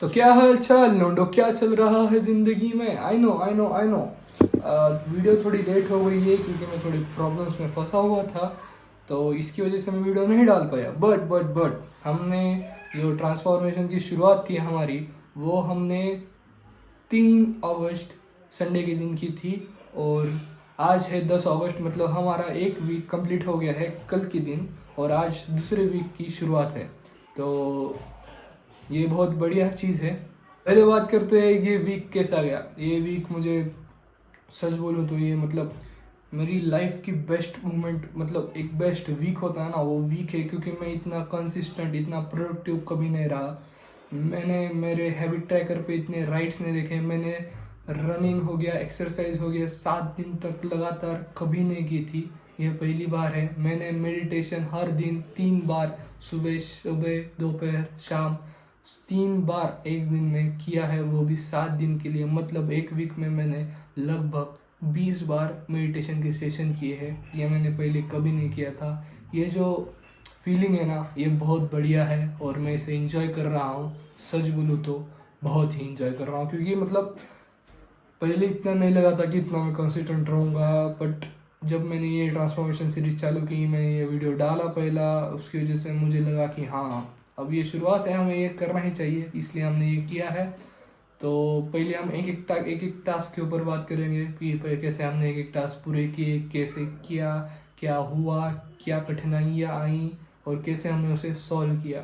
तो क्या हाल चाल लोंडो, क्या चल रहा है ज़िंदगी में। आई नो वीडियो थोड़ी लेट हो गई है क्योंकि मैं थोड़ी प्रॉब्लम्स में फंसा हुआ था, तो इसकी वजह से मैं वीडियो नहीं डाल पाया। बट हमने जो ट्रांसफॉर्मेशन की शुरुआत थी हमारी, वो हमने 3 अगस्त संडे के दिन की थी और आज है 10 अगस्त। मतलब हमारा एक वीक कंप्लीट हो गया है कल के दिन और आज दूसरे वीक की शुरुआत है। तो ये बहुत बढ़िया चीज़ है। पहले बात करते हैं ये वीक कैसा गया। ये वीक मुझे सच बोलूँ तो ये मतलब मेरी लाइफ की बेस्ट मोमेंट, मतलब एक बेस्ट वीक होता है ना, वो वीक है क्योंकि मैं इतना कंसिस्टेंट, इतना प्रोडक्टिव कभी नहीं रहा। मैंने मेरे हैबिट ट्रैकर पे इतने राइट्स नहीं देखे। मैंने रनिंग हो गया, एक्सरसाइज हो गया, 7 दिन तक लगातार कभी नहीं की थी। यह पहली बार है। मैंने मेडिटेशन हर दिन 3 बार, सुबह सुबह दोपहर शाम 3 बार एक दिन में किया है, वो भी 7 दिन के लिए। मतलब एक वीक में मैंने लगभग 20 बार मेडिटेशन के सेशन किए हैं। ये मैंने पहले कभी नहीं किया था। ये जो फीलिंग है ना, ये बहुत बढ़िया है और मैं इसे इंजॉय कर रहा हूँ। सच बोलूँ तो बहुत ही इंजॉय कर रहा हूँ क्योंकि मतलब पहले इतना नहीं लगा था कि इतना मैं कंसिस्टेंट रहूँगा। बट जब मैंने ये ट्रांसफॉर्मेशन सीरीज चालू की, मैंने ये वीडियो डाला पहला, उसकी वजह से मुझे लगा कि हाँ अब ये शुरुआत है, हमें ये करना ही चाहिए, इसलिए हमने ये किया है। तो पहले हम एक एक टास्क के ऊपर बात करेंगे कि कैसे हमने एक टास्क पूरे किए, कैसे किया, क्या हुआ, क्या कठिनाइयाँ आई और कैसे हमने उसे सॉल्व किया।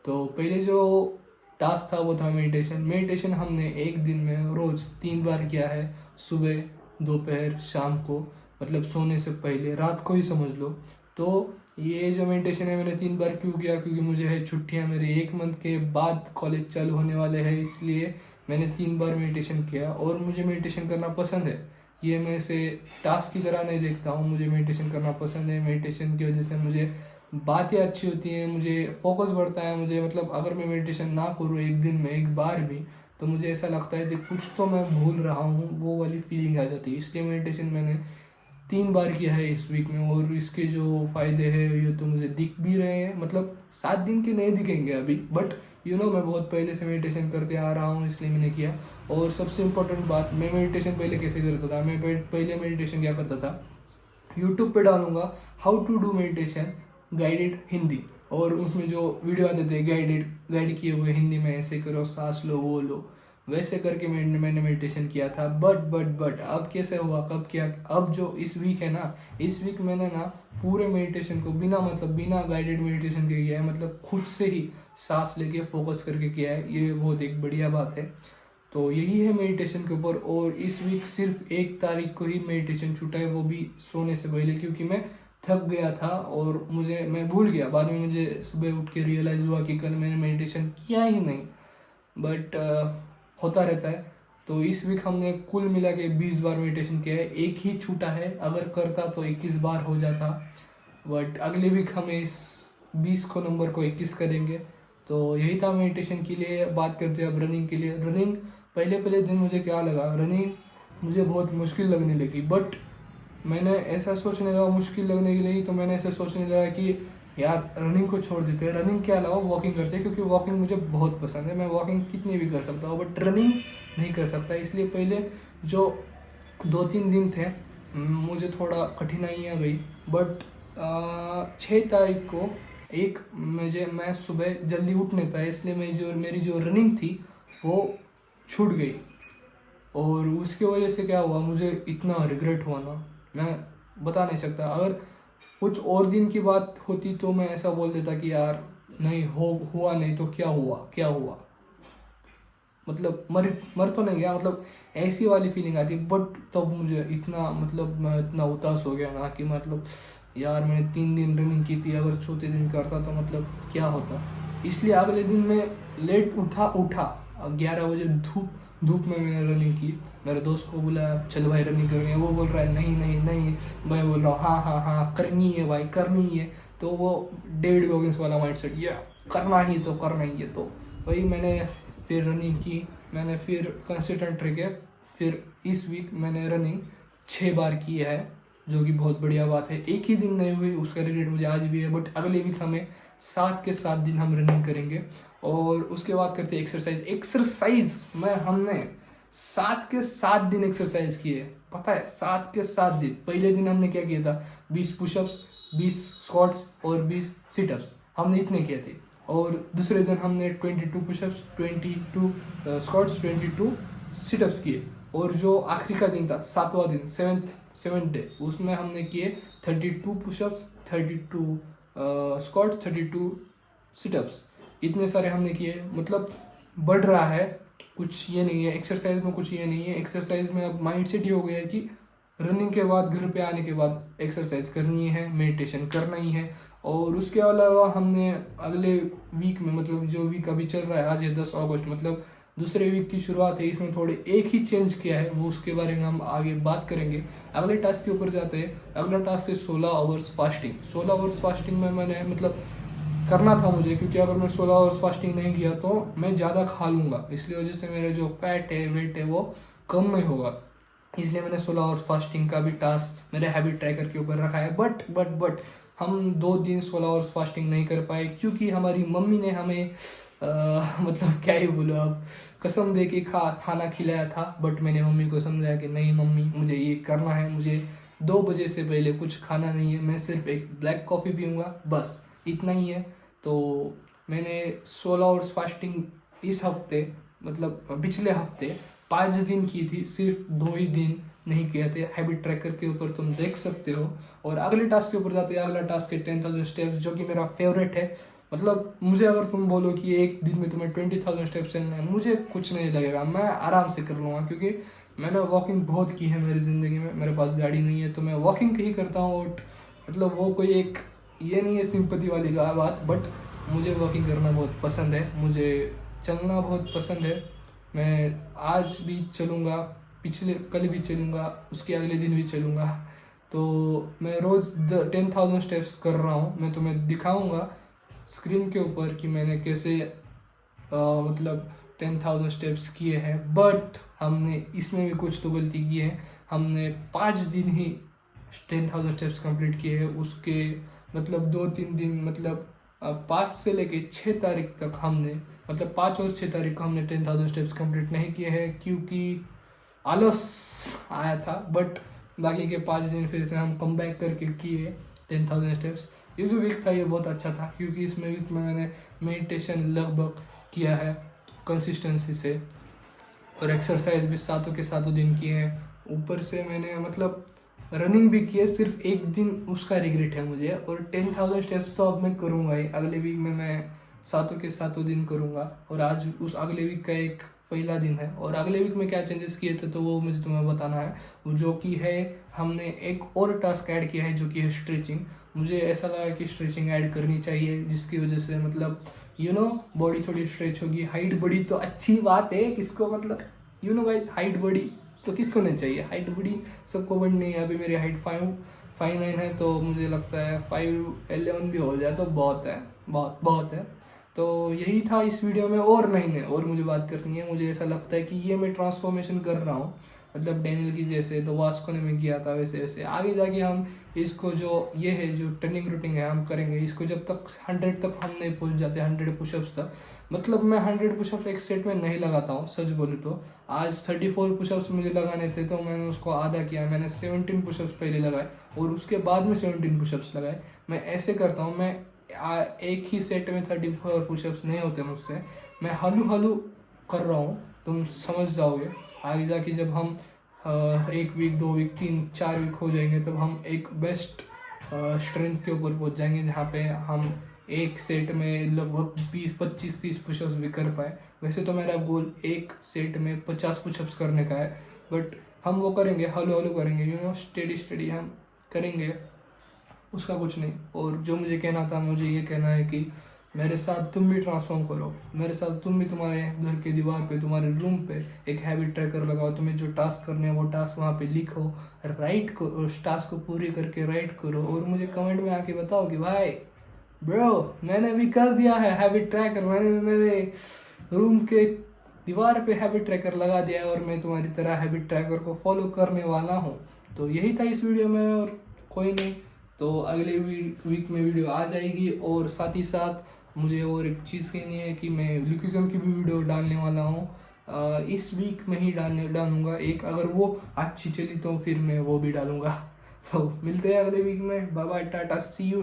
तो पहले जो टास्क था वो था मेडिटेशन। मेडिटेशन हमने एक दिन में रोज़ 3 बार किया है, सुबह दोपहर शाम को, मतलब सोने से पहले, रात को ही समझ लो। तो ये जो मेडिटेशन है मैंने 3 बार क्यों किया, क्योंकि मुझे है छुट्टियाँ, मेरे 1 मंथ के बाद कॉलेज चालू होने वाले हैं, इसलिए मैंने 3 बार मेडिटेशन किया। और मुझे मेडिटेशन करना पसंद है, ये मैं इसे टास्क की तरह नहीं देखता हूँ। मुझे मेडिटेशन करना पसंद है। मेडिटेशन की वजह से मुझे बातें अच्छी होती हैं, मुझे फोकस बढ़ता है। मुझे मतलब अगर मैं मेडिटेशन ना करूँ एक दिन में एक बार भी, तो मुझे ऐसा लगता है कि कुछ तो मैं भूल रहा हूँ, वो वाली फीलिंग आ जाती है। इसलिए मेडिटेशन मैंने 3 बार किया है इस वीक में और इसके जो फ़ायदे हैं ये तो मुझे दिख भी रहे हैं। मतलब 7 दिन के नहीं दिखेंगे अभी, बट मैं बहुत पहले से मेडिटेशन करते आ रहा हूँ, इसलिए मैंने किया। और सबसे इम्पोर्टेंट बात, मैं मेडिटेशन पहले कैसे करता था। मैं पहले मेडिटेशन क्या करता था, यूट्यूब पे डालूंगा how to do meditation guided Hindi, और उसमें जो वीडियो आते थे गाइड किए हुए हिंदी में, ऐसे करो, सांस लो, वो लो, वैसे करके मैंने मेडिटेशन किया था। बट अब कैसे हुआ, कब किया, अब जो इस वीक है ना, इस वीक मैंने ना पूरे मेडिटेशन को बिना गाइडेड मेडिटेशन के किया है। मतलब खुद से ही सांस लेके फोकस करके किया है। ये बहुत एक बढ़िया बात है। तो यही है मेडिटेशन के ऊपर। और इस वीक सिर्फ 1 तारीख को ही मेडिटेशन छूटा है, वो भी सोने से पहले, क्योंकि मैं थक गया था और मैं भूल गया। बाद में मुझे सुबह उठ के रियलाइज़ हुआ कि कल मैंने मेडिटेशन किया ही नहीं। बट होता रहता है। तो इस वीक हमने कुल मिला के 20 बार मेडिटेशन किया है। एक ही छूटा है, अगर करता तो 21 बार हो जाता। बट अगले वीक हम इस 20 को नंबर को 21 करेंगे। तो यही था मेडिटेशन के लिए। बात करते हैं अब रनिंग के लिए। रनिंग पहले दिन मुझे क्या लगा, रनिंग मुझे बहुत मुश्किल लगने लगी। बट मैंने ऐसा सोचने लगा, मुश्किल लगने के लिए, तो मैंने ऐसा सोचने लगा कि यार रनिंग को छोड़ देते हैं, रनिंग के अलावा वॉकिंग करते हैं, क्योंकि वॉकिंग मुझे बहुत पसंद है। मैं वॉकिंग कितनी भी कर सकता हूँ बट रनिंग नहीं कर सकता। इसलिए पहले जो 2-3 दिन थे मुझे थोड़ा कठिनाइयाँ गई। बट 6 तारीख को मैं सुबह जल्दी उठ नहीं पाया, इसलिए मेरी जो रनिंग थी वो छूट गई। और उसकी वजह से क्या हुआ, मुझे इतना रिग्रेट हुआ ना, मैं बता नहीं सकता। अगर कुछ और दिन की बात होती तो मैं ऐसा बोल देता कि यार नहीं हुआ नहीं तो क्या हुआ, मतलब मर तो नहीं गया, मतलब ऐसी वाली फीलिंग आती। बट तब मुझे मैं इतना उदास हो गया ना कि मतलब यार मैंने 3 दिन रनिंग की थी, अगर चौथे दिन करता तो मतलब क्या होता। इसलिए अगले दिन मैं लेट उठा 11 बजे धूप में मैंने रनिंग की। मेरे दोस्त को बुलाया, चल भाई रनिंग करनी है। वो बोल रहा है नहीं। मैं बोल रहा हूँ हाँ करनी है भाई, करनी है। तो वो डेविड गॉगिंस वाला माइंडसेट, ये करना ही है। तो वही मैंने फिर रनिंग की, मैंने फिर कंसिस्टेंट रह के फिर इस वीक मैंने रनिंग 6 बार की है, जो कि बहुत बढ़िया बात है। एक ही दिन नहीं हुई, उसका रिग्रेट मुझे आज भी है। बट अगले वीक हमें 7 के 7 दिन हम रनिंग करेंगे। और उसके बाद करते हैं एक्सरसाइज में हमने 7 के 7 दिन एक्सरसाइज किए, पता है 7 के 7 दिन। पहले दिन हमने क्या किया था, 20 पुशअप्स, 20 स्क्वाट्स और 20 सिटअप्स, हमने इतने किए थे। और दूसरे दिन हमने 22 पुशअप्स, 22 स्क्वाट्स, 22 सिटअप्स किए। और जो आखिरी का दिन था, 7वां दिन, सेवेंथ डे, उसमें हमने किए 32 पुशअप्स, 32 स्क्वाट्स, 32 सिटअप्स। इतने सारे हमने किए। मतलब बढ़ रहा है, कुछ ये नहीं है एक्सरसाइज में, कुछ ये नहीं है एक्सरसाइज में। अब माइंड सेट ही हो गया है कि रनिंग के बाद, घर पे आने के बाद एक्सरसाइज करनी है, मेडिटेशन करना ही है। और उसके अलावा हमने अगले वीक में, मतलब जो वीक अभी चल रहा है, आज है 10 अगस्त, मतलब दूसरे वीक की शुरुआत है, इसमें थोड़े एक ही चेंज किया है, वो उसके बारे में हम आगे बात करेंगे। अगले टास्क के ऊपर जाते हैं। अगला टास्क है 16 आवर्स फास्टिंग। 16 आवर्स फास्टिंग में मैंने मतलब करना था मुझे, क्योंकि अगर मैं 16 आवर्स फास्टिंग नहीं किया तो मैं ज़्यादा खा लूँगा, इसलिए वजह से मेरा जो फैट है, वेट है, वो कम नहीं होगा। इसलिए मैंने 16 आवर्स फास्टिंग का भी टास्क मेरे हैबिट ट्रैकर के ऊपर रखा है। बट हम 2 दिन 16 आवर्स फास्टिंग नहीं कर पाए, क्योंकि हमारी मम्मी ने हमें मतलब क्या ही बोलो, अब कसम दे के खाना खिलाया था। बट मैंने मम्मी को समझाया कि नहीं मम्मी, मुझे ये करना है, मुझे 2 बजे से पहले कुछ खाना नहीं है, मैं सिर्फ एक ब्लैक कॉफ़ी पीऊँगा, बस इतना ही है। तो मैंने 16 आवर्स फास्टिंग इस हफ्ते, मतलब पिछले हफ्ते 5 दिन की थी, सिर्फ 2 ही दिन नहीं किए थे। हैबिट ट्रैकर के ऊपर तुम देख सकते हो। और अगले टास्क के ऊपर जाते हैं। अगला टास्क है 10,000 स्टेप्स, जो कि मेरा फेवरेट है। मतलब मुझे अगर तुम बोलो कि एक दिन में तुम्हें 20,000 स्टेप्स चलना है, मुझे कुछ नहीं लगेगा, मैं आराम से कर लूँगा, क्योंकि मैंने वॉकिंग बहुत की है मेरी ज़िंदगी में। मेरे पास गाड़ी नहीं है तो मैं वॉकिंग ही करता हूँ। और मतलब वो कोई एक ये नहीं है सिंपैथी वाली बात, बट मुझे वॉकिंग करना बहुत पसंद है, मुझे चलना बहुत पसंद है। मैं आज भी चलूँगा, कल भी चलूँगा, उसके अगले दिन भी चलूँगा। तो मैं रोज़ 10,000 स्टेप्स कर रहा हूँ। मैं तुम्हें दिखाऊँगा स्क्रीन के ऊपर कि मैंने कैसे मतलब 10,000 स्टेप्स किए हैं। बट हमने इसमें भी कुछ तो गलती की है। हमने 5 दिन ही 10,000 स्टेप्स कंप्लीट किए हैं। उसके मतलब 2-3 दिन, मतलब 5 से लेके 6 तारीख तक हमने, मतलब 5 और 6 तारीख को हमने 10,000 स्टेप्स कंप्लीट नहीं किए हैं, क्योंकि आलस आया था। बट बाकी के 5 दिन फिर से हम कम बैक करके किए 10,000 स्टेप्स। ये जो वीक था ये बहुत अच्छा था, क्योंकि इसमें वीक में मैंने मेडिटेशन लगभग किया है कंसिस्टेंसी से, और एक्सरसाइज भी 7 के 7 दिन किए हैं। ऊपर से मैंने मतलब रनिंग भी की है, सिर्फ एक दिन उसका रिग्रेट है मुझे। और 10,000 स्टेप्स तो अब मैं करूँगा ही, अगले वीक में मैं 7 के 7 दिन करूँगा। और आज उस अगले वीक का एक पहला दिन है। और अगले वीक में क्या चेंजेस किए थे तो वो मुझे तुम्हें बताना है, जो कि है हमने एक और टास्क ऐड किया है, जो कि है स्ट्रेचिंग। मुझे ऐसा लगा कि स्ट्रेचिंग ऐड करनी चाहिए, जिसकी वजह से मतलब बॉडी थोड़ी स्ट्रेच होगी। हाइट बढ़ी तो अच्छी बात है, किसको मतलब गाइस, हाइट बढ़ी तो किसको नहीं चाहिए, हाइट बढ़ी सबको बढ़नी है। अभी मेरी हाइट 5'9" है, तो मुझे लगता है 5'11" भी हो जाए तो बहुत है, बहुत है। तो यही था इस वीडियो में, और नहीं और मुझे बात करनी है। मुझे ऐसा लगता है कि ये मैं ट्रांसफॉर्मेशन कर रहा हूँ, मतलब डैनियल की जैसे तो वास्को ने में किया था, वैसे वैसे आगे जाके हम इसको जो ये है जो टर्निंग रूटिंग है हम करेंगे इसको। जब तक 100 तक हम नहीं पहुँच जाते, 100 पुशअप्स तक, मतलब मैं 100 पुशअप्स एक सेट में नहीं लगाता हूँ, सच बोलूँ तो। आज 34 पुशअप्स मुझे लगाने थे, तो मैंने उसको आधा किया। मैंने 17 पुशअप्स पहले लगाए और उसके बाद में 17 पुशअप्स लगाए। मैं ऐसे करता हूँ, मैं एक ही सेट में 34 पुशअप्स नहीं होते मुझसे, मैं हलू कर रहा हूँ, तुम समझ जाओगे आगे जाके। जब हम 1 वीक, 2 वीक, 3, 4 वीक हो जाएंगे, तब हम एक बेस्ट स्ट्रेंथ के ऊपर पहुँच जाएंगे, जहाँ पे हम एक सेट में लगभग 20-25-30 पुशअप्स भी कर पाए। वैसे तो मेरा गोल एक सेट में 50 पुशअप्स करने का है, बट हम वो करेंगे, हलू करेंगे, स्टेडी हम करेंगे, उसका कुछ नहीं। और जो मुझे कहना था, मुझे ये कहना है कि मेरे साथ तुम भी ट्रांसफॉर्म करो, मेरे साथ तुम भी तुम्हारे घर के दीवार पे, तुम्हारे रूम पे एक हैबिट ट्रैकर लगाओ। तुम्हें जो टास्क करने हैं वो टास्क वहाँ पे लिखो, राइट करो, उस टास्क को पूरी करके राइट करो, और मुझे कमेंट में आके बताओ कि भाई ब्रो मैंने भी कर दिया है हैबिट ट्रैकर, मैंने मेरे रूम के दीवार पे हैबिट ट्रैकर लगा दिया है, और मैं तुम्हारी तरह हैबिट ट्रैकर को फॉलो करने वाला हूँ। तो यही था इस वीडियो में, और कोई नहीं, तो अगले वीक में वीडियो आ जाएगी। और साथ ही साथ मुझे और एक चीज़ कहनी है कि मैं लोकेशन की भी वीडियो डालने वाला हूँ, इस वीक में ही डालूंगा एक, अगर वो अच्छी चली तो फिर मैं वो भी डालूंगा। तो मिलते हैं अगले वीक में, bye bye, tata, see you,